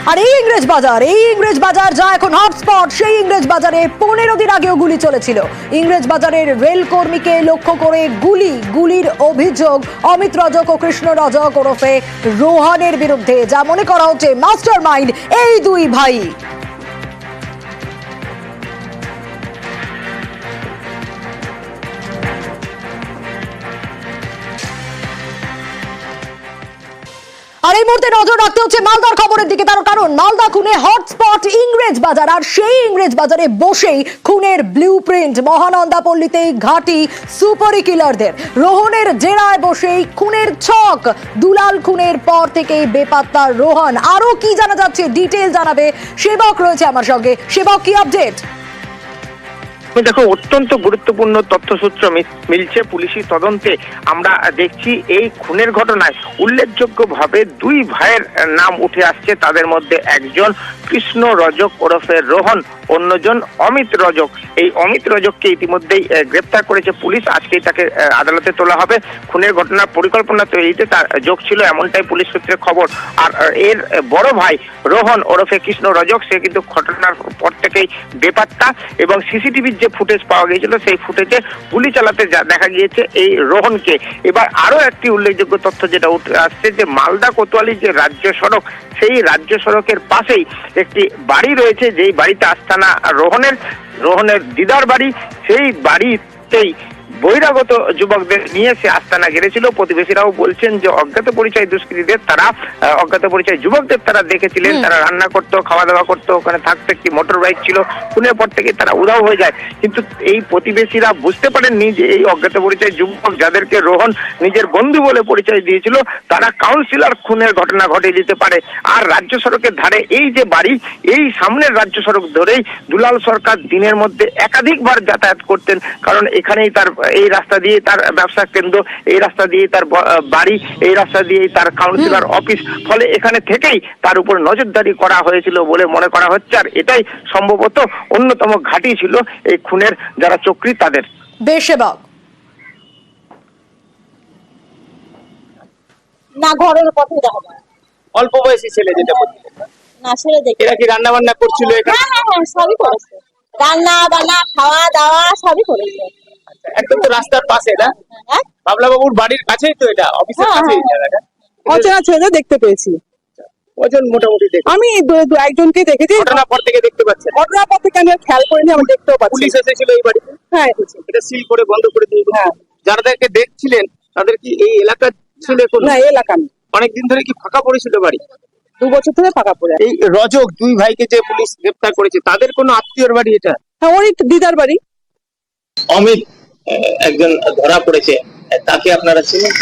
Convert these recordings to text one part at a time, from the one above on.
আর এই ইংরেজ বাজার যা এখন হটস্পট, সেই ইংরেজ বাজারে 15 দিন আগেও গুলি চলেছিল। ইংরেজ বাজারের রেল কর্মীকে লক্ষ্য করে গুলির অভিযোগ অমিত রজক ও কৃষ্ণ রজক ওরফে রোহনের বিরুদ্ধে, যা মনে করা হচ্ছে মাস্টার মাইন্ড এই দুই ভাই। আর এই মুহূর্তে নজর রাখতে হচ্ছে মালদার খবরের দিকে, তার কারণ মালদা খুনে হটস্পট ইংরেজ বাজার। আর সেই ইংরেজ বাজারে বসেই খুনের ব্লুপ্রিন্ট মহানন্দা পল্লীতে ঘাঁটি সুপারি কিলারদের। রোহনের জেরায় বসেই খুনের ছক। দুলাল খুনের পর থেকেই বেপাত্তা রোহন। আরো কি জানা যাচ্ছে ডিটেইল জানাবে সেবক, রয়েছে আমার সঙ্গে। সেবক, কি আপডেট? দেখো, অত্যন্ত গুরুত্বপূর্ণ তথ্যসূত্র মিলছে পুলিশি তদন্তে। আমরা দেখছি এই খুনের ঘটনায় উল্লেখযোগ্যভাবে দুই ভাইয়ের নাম উঠে আসছে। তাদের মধ্যে একজন কৃষ্ণ রজক ওরফে রোহন, অন্যজন অমিত রজক। এই অমিত রজককে ইতিমধ্যেই গ্রেপ্তার করেছে পুলিশ। আজকেই তাকে আদালতে তোলা হবে। খুনের ঘটনার পরিকল্পনা তৈরিতে তার যোগ ছিল, এমনটাই পুলিশ সূত্রে খবর। আর এর বড় ভাই রোহন ওরফে কৃষ্ণ রজক, সে কিন্তু ঘটনার পর থেকেই বেপাত্তা এবং সিসিটিভির যে ফুটেজ পাওয়া গিয়েছিল সেই ফুটেজে গুলি চালাতে দেখা গিয়েছে এই রোহনকে। এবার আরো একটি উল্লেখযোগ্য তথ্য যেটা উঠে আসছে যে মালদা কোতোয়ালি যে রাজ্য সড়ক, সেই রাজ্য সড়কের পাশেই একটি বাড়ি রয়েছে, যেই বাড়িতে আস্তানা রোহনের দিদার বাড়ি। সেই বাড়িতেই বহিরাগত যুবকদের নিয়ে সে আস্তানা ঘিরেছিল। প্রতিবেশীরাও বলছেন যে অজ্ঞাত পরিচয় দুষ্কৃতীদের অজ্ঞাত পরিচয় যুবকদের তারা দেখেছিলেন। তারা রান্না করতো, খাওয়া দাওয়া করতো, ওখানে থাকতো একটি মোটর বাইক ছিল। খুনের পর থেকে তারা উধাও হয়ে যায়। কিন্তু এই প্রতিবেশীরা বুঝতে পারেননি যে এই অজ্ঞাত পরিচয় যুবক, যাদেরকে রোহন নিজের বন্ধু বলে পরিচয় দিয়েছিল, তারা কাউন্সিলর খুনের ঘটনা ঘটিয়ে দিতে পারে। আর রাজ্য সড়কের ধারে এই যে বাড়ি, এই সামনের রাজ্য সড়ক ধরেই দুলাল সরকার দিনের মধ্যে একাধিকবার যাতায়াত করতেন, কারণ এখানেই তার, এই রাস্তা দিয়ে তার ব্যবসা কেন্দ্র, এই রাস্তা দিয়ে তার বাড়ি, এই রাস্তা দিয়েই তার কাউন্সিলর অফিস। ফলে এখানে থেকেই তার উপর নজরদারি করা হয়েছিল বলে মনে করা হচ্ছে। আর এটাই সম্ভবত অন্যতম ঘাঁটি ছিল এই খুনের যারা চক্রী তাদের। বেশ সেবক। না, ঘরের পথে দেখা যায়। অল্প বয়সী ছেলে যেটা বলছিল, না ছেলে দেখে। এরা কি রান্না বান্না করছিল এখানে? হ্যাঁ, সবই করেছে। রান্না বান্না, খাওয়া দাওয়া সবই করেছে। একদম তো রাস্তার পাশে না? হ্যাঁ, বাবলা বাবুর বাড়ির কাছেই তো এটা, অফিসের কাছেই এই জায়গাটা। অচেনা ছেলে দেখতে পেয়েছি ওজন মোটামুটি দেখে আমি একজনকে দেখেছি। ঘটনার পর থেকে দেখতে পাচ্ছেন? ঘটনার পর থেকে আমি আর খেয়াল করিনি, আমি দেখতেও পাচ্ছি। পুলিশ এসেছিল এই বাড়িতে? হ্যাঁ, এসেছি। এটা সিল করে বন্ধ করে দিয়ে। হ্যাঁ। যাদেরকে দেখছিলেন তাদের কি এই এলাকা ছিল? না, এই এলাকা আমি অনেকদিন ধরে কি ফাঁকা পড়েছিল বাড়ি? 2 বছর ধরে ফাঁকা পড়ে আছে। এই রজক দুই ভাইকে যে পুলিশ গ্রেপ্তার করেছে, তাদের কোনো আত্মীয়র বাড়ি এটা? হ্যাঁ, ওই দিদার বাড়ি। অমিত একজন ধরা পড়েছে, তাকে আপনারা চিনেন?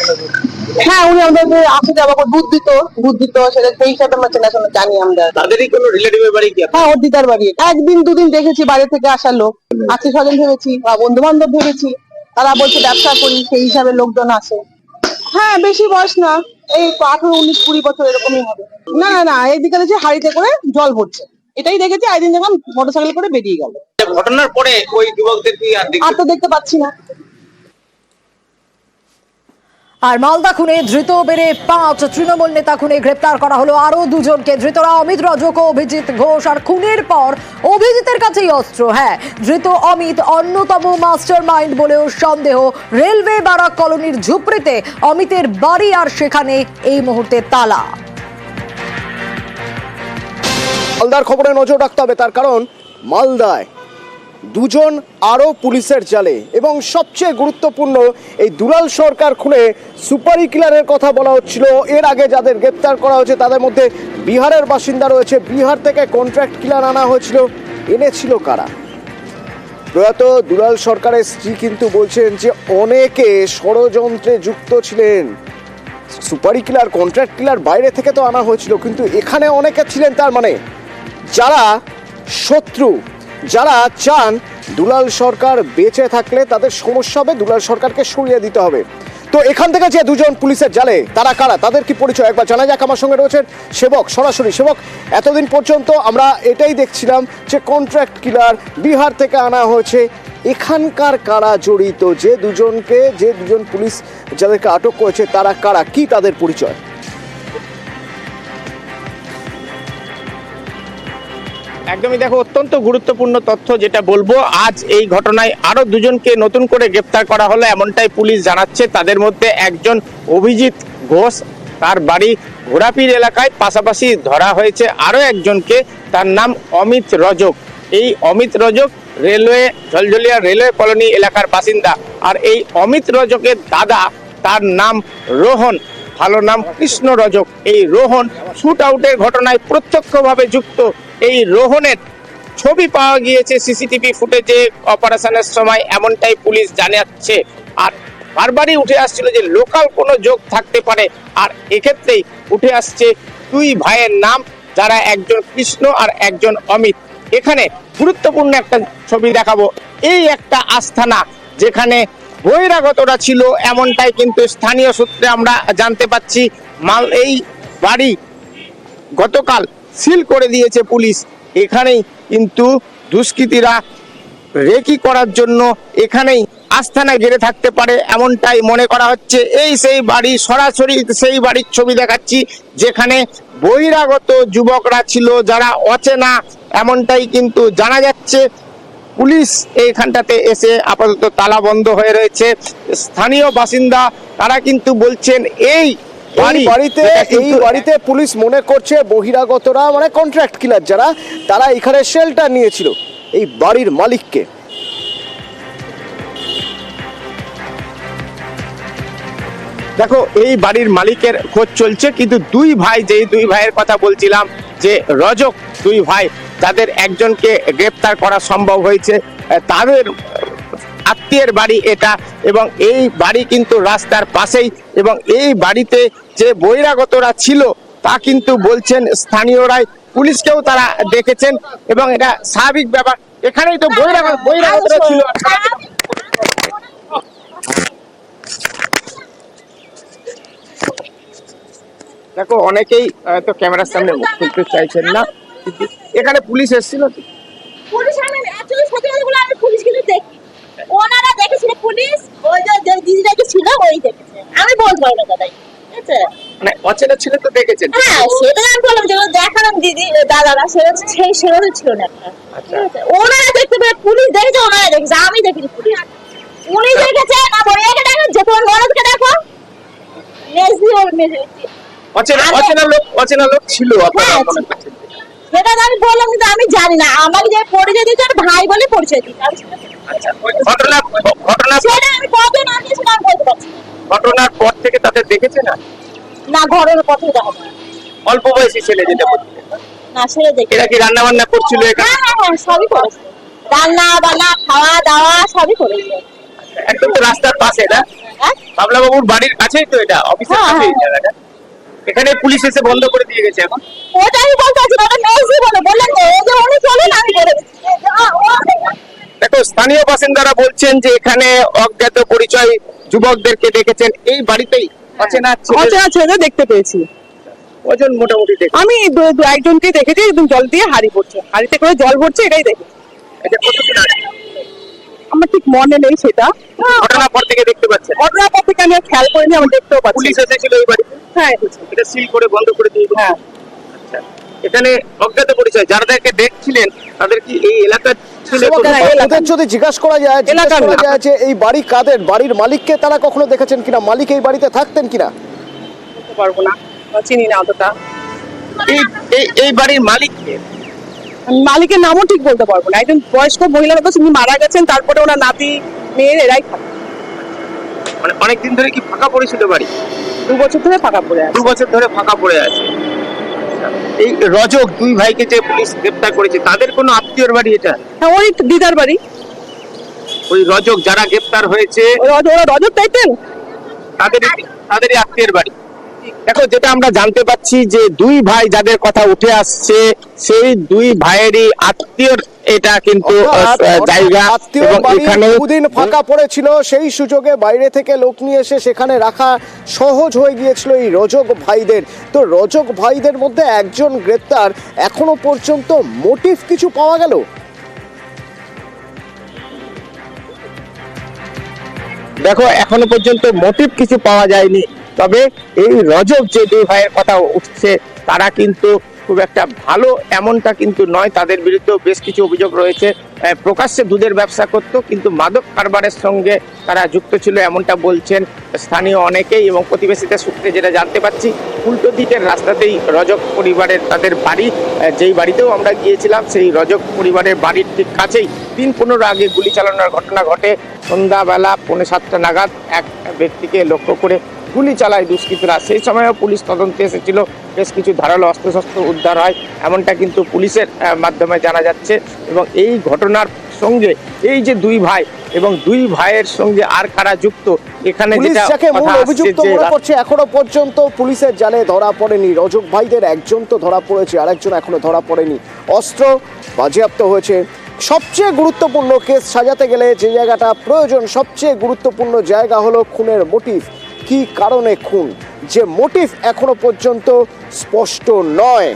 হ্যাঁ, উনি আমাদের আসে যাওয়া দুধ দিত সেটা, সেই হিসাবে আমরা চেনাশোনা জানি আমরা। তাদেরই কোনো রিলেটিভের বাড়ি কি? হ্যাঁ, ওর দিদার বাড়ি। একদিন দুদিন দেখেছি বাইরে থেকে আসা লোক, আত্মীয় স্বজন ভেবেছি বা বন্ধু বান্ধব ভেবেছি। তারা বলছে ব্যবসা করি, সেই হিসাবে লোকজন আসে। হ্যাঁ, বেশি বয়স না, এই 18, 19, 20 বছর এরকমই হবে। না না না, এইদিকে দেখছি হাড়িতে করে জল ভরছে, এটাই দেখেছি। একদিন দেখলাম মোটরসাইকেল করে বেরিয়ে গেল। ঘটনার পরে ওই যুবকদের কি আর তো দেখতে পাচ্ছি না। আর মালদা খুনে ধৃত বেড়ে 5, তৃণমূল নেতা খুনে গ্রেপ্তার করা হলো আরো 2 জনকে। ধৃতরা অমিত রজক ও অভিজিৎ ঘোষ। আর খুনের পর অভিজিতের কাছেই অস্ত্র। হ্যাঁ, ধৃত অমিত অন্যতম মাস্টার মাইন্ড বলেও সন্দেহ। রেলওয়ে বারাক কলোনির ঝুপড়িতে অমিতের বাড়ি, আর সেখানে এই মুহূর্তে তালা। মালদার খবরে নজর রাখতে হবে, তার কারণ মালদায় 2 জন আরও পুলিশের জালে। এবং সবচেয়ে গুরুত্বপূর্ণ, এই দুলাল সরকার খুনে সুপারি কিলারের কথা বলা হচ্ছিল। এর আগে যাদের গ্রেপ্তার করা হয়েছে তাদের মধ্যে বিহারের বাসিন্দা রয়েছে। বিহার থেকে কন্ট্রাক্ট কিলার আনা হয়েছিল। এনেছিল কারা? প্রয়াত দুলাল সরকারের স্ত্রী কিন্তু বলছেন যে অনেকে ষড়যন্ত্রে যুক্ত ছিলেন। সুপারি কিলার, কন্ট্রাক্ট কিলার বাইরে থেকে তো আনা হয়েছিল, কিন্তু এখানে অনেকে ছিলেন। তার মানে যারা শত্রু, যারা চান দুলাল সরকার বেঁচে থাকলে তাদের সমস্যা হবে, দুলাল সরকারকে সরিয়ে দিতে হবে। তো এখান থেকে যে 2 জন পুলিশের জালে, তারা কারা, তাদের কি পরিচয় একবার জানা যাক। আমার সঙ্গে রয়েছেন সেবক, সরাসরি। সেবক, এতদিন পর্যন্ত আমরা এটাই দেখছিলাম যে কন্ট্রাক্ট কিলার বিহার থেকে আনা হয়েছে। এখানকার কারা জড়িত? যে 2 জন পুলিশ যাদেরকে আটক করেছে তারা কারা, কি তাদের পরিচয়? একদমই দেখো, অত্যন্ত গুরুত্বপূর্ণ তথ্য যেটা বলবো, আজ এই ঘটনায় আরো দুজনকে নতুন করে গ্রেপ্তার করা হলো এমনটাই পুলিশ জানাচ্ছে। তাদের মধ্যে একজন অভিজিৎ ঘোষ, তার বাড়ি ঘোড়াপীর এলাকায়, পাশাপাশি ধরা হয়েছে আরো একজনকে, তার নাম অমিত রজক। এই Amit Rajak railway Jhaljhalia railway colony এলাকার বাসিন্দা। আর এই অমিত রজকের দাদা, তার নাম রোহন, ভালো নাম কৃষ্ণ রজক। এই রোহন শুট আউটের ঘটনায় প্রত্যক্ষভাবে যুক্ত। এই রোহনের ছবি পাওয়া গিয়েছে সিসিটিভি ফুটেজে অপারেশনের সময়, এমনটাই পুলিশ জানাচ্ছে। আর বারবারই উঠে আসছিল যে লোকাল কোনো যোগ থাকতে পারে। আর এক্ষেত্রেই উঠে আসছে দুই ভাইয়ের নাম, যারা একজন কৃষ্ণ আর একজন অমিত। এখানে গুরুত্বপূর্ণ একটা ছবি দেখাবো। এই একটা আস্তানা যেখানে বহিরাগতরা ছিল, এমনটাই কিন্তু স্থানীয় সূত্রে আমরা জানতে পাচ্ছি। এই বাড়ি গতকাল সিল করে দিয়েছে পুলিশ। এখানেই কিন্তু দুষ্কৃতীরা রেকি করার জন্য এখানেই আস্তানায় ঘিরে থাকতে পারে, এমনটাই মনে করা হচ্ছে। এই সেই বাড়ি, সরাসরি সেই বাড়ির ছবি দেখাচ্ছি যেখানে বহিরাগত যুবকরা ছিল, যারা অচেনা, এমনটাই কিন্তু জানা যাচ্ছে। পুলিশ এইখানটাতে এসে আপাতত তালা বন্ধ হয়ে রয়েছে। স্থানীয় বাসিন্দা তারা কিন্তু বলছেন এই বাড়িতে পুলিশ মনে করছে বহিরাগতরা, মানে কন্ট্রাক্ট কিলার যারা, তারা এখানে শেল্টার নিয়েছিল এই বাড়ির মালিককে। দেখো, এই বাড়ির মালিকের খোঁজ চলছে, কিন্তু দুই ভাইয়ের কথা বলছিলাম, যে রজক দুই ভাই, যাদের একজনকে গ্রেপ্তার করা সম্ভব হয়েছে, তাদের আত্মীয়ের বাড়ি এটা, এবং এই বাড়ি কিন্তু রাস্তার পাশেই। এবং এই বাড়িতে যে বহিরাগতরা ছিল তা কিন্তু বলছেন স্থানীয়রাই, পুলিশকেও তারা দেখেছেন, এবং এটা স্বাভাবিক ব্যাপার। এখানেই তো বহিরাগতরা ছিল। দেখো, অনেকেই তো ক্যামেরার সামনে মুখ খুলতে চাইছেন না, কিন্তু এখানে পুলিশ এসেছিল। পুলিশ আমি অ্যাকচুয়ালি সত্যি কথা বলে আমি পুলিশ কিন্তু দেখি, ওনারা দেখেছিল পুলিশ, ওই যে দিদিটা ছিল ওই দেখেছে, আমি বলতে পারবো না দাদাই, ঠিক আছে? মানে অচেনা ছিল তো দেখেছেন? হ্যাঁ, সেটা আমি বললাম যে দেখালাম দিদি দাদারা, সেরকম ছিল না একটা, ঠিক আছে? ওনারা দেখতে পেয়ে পুলিশ দেখেছে, ওনারা দেখেছে, আমি দেখিনি পুলিশ। উনি দেখেছে না, বড়িয়াকে দেখো, যে তোমার ননদকে দেখো, মেজদি ওর মেজদি। অচেনা লোক ছিল আপনারা হ্যাঁ, মনে করছেন? সেটা তো আমি বললাম, কিন্তু আমি জানি না, আমাকে যে পরিচয় দিয়েছে ওর ভাই বলে পরিচয় দিয়েছে। আচ্ছা, ঘটনা সেটা আমি কত না দিয়েছি আমি বলতে পারছি না। ঘটনার পর থেকে তাদের দেখেছে না? না, ঘরের পথে দেখো না। অল্প বয়সী ছেলে যেটা বলছিলেন, না, সেটা দেখি। এরা কি রান্না বান্না করছিল এখানে? হ্যাঁ, সবই করেছে, রান্না বান্না খাওয়া দাওয়া সবই করেছে। একদম তো রাস্তার পাশে না? হ্যাঁ? বাবলা বাবুর বাড়ির কাছেই তো এটা, অফিসের হ্যাঁ, কাছেই হ্যাঁ। জায়গাটা। এখানে পুলিশ এসে বন্ধ করে দিয়ে গেছে এখন। ওটা আমি বলতে পারছি না, ওটা মেজদি বলে বললেন তো, এই যে উনি চলেন আমি বলে দিচ্ছি। দেখো, স্থানীয় বাসিন্দারা বলছেন যে এখানে অজ্ঞাত পরিচয় যুবকদেরকে দেখেছেন এই বাড়িতেই। অচেনা ছেলে দেখতে পেয়েছি ওজন মোটামুটি দেখে। আমি, একজনকে দেখেছি, একদম জল দিয়ে হাড়ি ভরছে, হাড়িতে করে জল ভরছে, এটাই দেখেছি। এটা কতদিন আগে? আমার ঠিক মনে নেই সেটা। ঘটনার পর থেকে দেখতে পাচ্ছেন? ঘটনার পর থেকে আমি আর খেয়াল করিনি, আমি দেখতেও পাচ্ছি। পুলিশ এসেছিল এই বাড়িতে? হ্যাঁ, এটা সিল করে বন্ধ করে দিয়ে গেছে? হ্যাঁ। আচ্ছা, এখানে অজ্ঞাত পরিচয় যাদেরকে দেখছিলেন তাদের কি এই এলাকার ছিল? ওদের যদি জিজ্ঞাসা করা যায় যে এই বাড়ি কাদের, বাড়ির মালিককে তারা কখনো দেখেছেন কিনা, মালিক এই বাড়িতে থাকতেন কিনা? বলতে পারবো না, চিনি না অতটা। এই বাড়ির মালিক কে? মালিকের নামও ঠিক বলতে পারবো না। একজন বয়স্ক মহিলা তো তিনি মারা গেছেন, তারপরে ওনার নাতি মেয়ে এরাই থাকে। মানে অনেকদিন ধরে কি ফাঁকা পড়েছিল বাড়ি? 2 বছর ধরে ফাঁকা পড়ে আছে। 2 বছর ধরে ফাঁকা পড়ে আছে। এই রজক দুই ভাইকে যে পুলিশ গ্রেপ্তার করেছে, তাদের কোনো আত্মীয়র বাড়ি এটা? হ্যাঁ, ওই দিদার বাড়ি। ওই রজক যারা গ্রেপ্তার হয়েছে ওরা রজক তাইতেন, তাদেরই আত্মীয়ের বাড়ি। দেখো, যেটা আমরা জানতে পাচ্ছি যে দুই ভাই যাদের কথা উঠে আসছে, সেই দুই ভাইয়েরই আত্মীয়র এটা কিন্তু জায়গা। এবং এখানে দুদিন ফাঁকা পড়েছিল, সেই সুযোগে বাইরে থেকে লোক নিয়ে এসে সেখানে রাখা সহজ হয়ে গিয়েছিল এই রজক ভাইদের। তো রজক ভাইদের মধ্যে একজন গ্রেপ্তার, এখনো পর্যন্ত মোটিভ কিছু পাওয়া গেল? দেখো, এখনো পর্যন্ত মোটিভ কিছু পাওয়া যায়নি। তবে এই রজক যে দুই ভাইয়ের কথা উঠছে, তারা কিন্তু খুব একটা ভালো এমনটা কিন্তু নয়। তাদের বিরুদ্ধেও বেশ কিছু অভিযোগ রয়েছে। প্রকাশ্যে দুধের ব্যবসা করত, কিন্তু মাদক কারবারের সঙ্গে তারা যুক্ত ছিল এমনটা বলছেন স্থানীয় অনেকেই। এবং প্রতিবেশীদের সূত্রে যেটা জানতে পারছি, উল্টো দিকের রাস্তাতেই রজক পরিবারের তাদের বাড়ি। যেই বাড়িতেও আমরা গিয়েছিলাম সেই রজক পরিবারের বাড়ির ঠিক কাছেই 3-15 আগে গুলি চালানোর ঘটনা ঘটে। সন্ধ্যাবেলা 6:45 নাগাদ এক ব্যক্তিকে লক্ষ্য করে গুলি চালায় দুষ্কৃতীরা। সেই সময়ও পুলিশ তদন্তে এসেছিল, বেশ কিছু ধারালো অস্ত্রশস্ত্র উদ্ধার হয় এমনটা কিন্তু পুলিশের মাধ্যমে জানা যাচ্ছে। এবং এই ঘটনার সঙ্গে এই যে দুই ভাই এবং দুই ভাইয়ের সঙ্গে আর কারা যুক্ত, এখানে পুলিশ যেটা যাকে মূল কথা আসছে অভিযুক্ত যে মনে করছে এখনো পর্যন্ত পুলিশের জালে ধরা পড়েনি। রজক ভাইদের একজন তো ধরা পড়েছে, আরেকজন এখনো ধরা পড়েনি। অস্ত্র বাজেয়াপ্ত হয়েছে। সবচেয়ে গুরুত্বপূর্ণ কেস সাজাতে গেলে যে জায়গাটা প্রয়োজন, সবচেয়ে গুরুত্বপূর্ণ জায়গা হলো খুনের মোটিভ। কি কারণে খুন, যে মোটিভ এখনো পর্যন্ত স্পষ্ট নয়।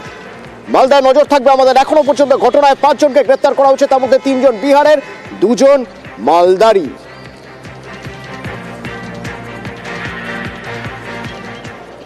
মালদায় নজর থাকবে আমাদের। এখনো পর্যন্ত ঘটনায় 5 জনকে গ্রেপ্তার করা হয়েছে, তার মধ্যে 3 জন বিহারের, 2 জন মালদারি।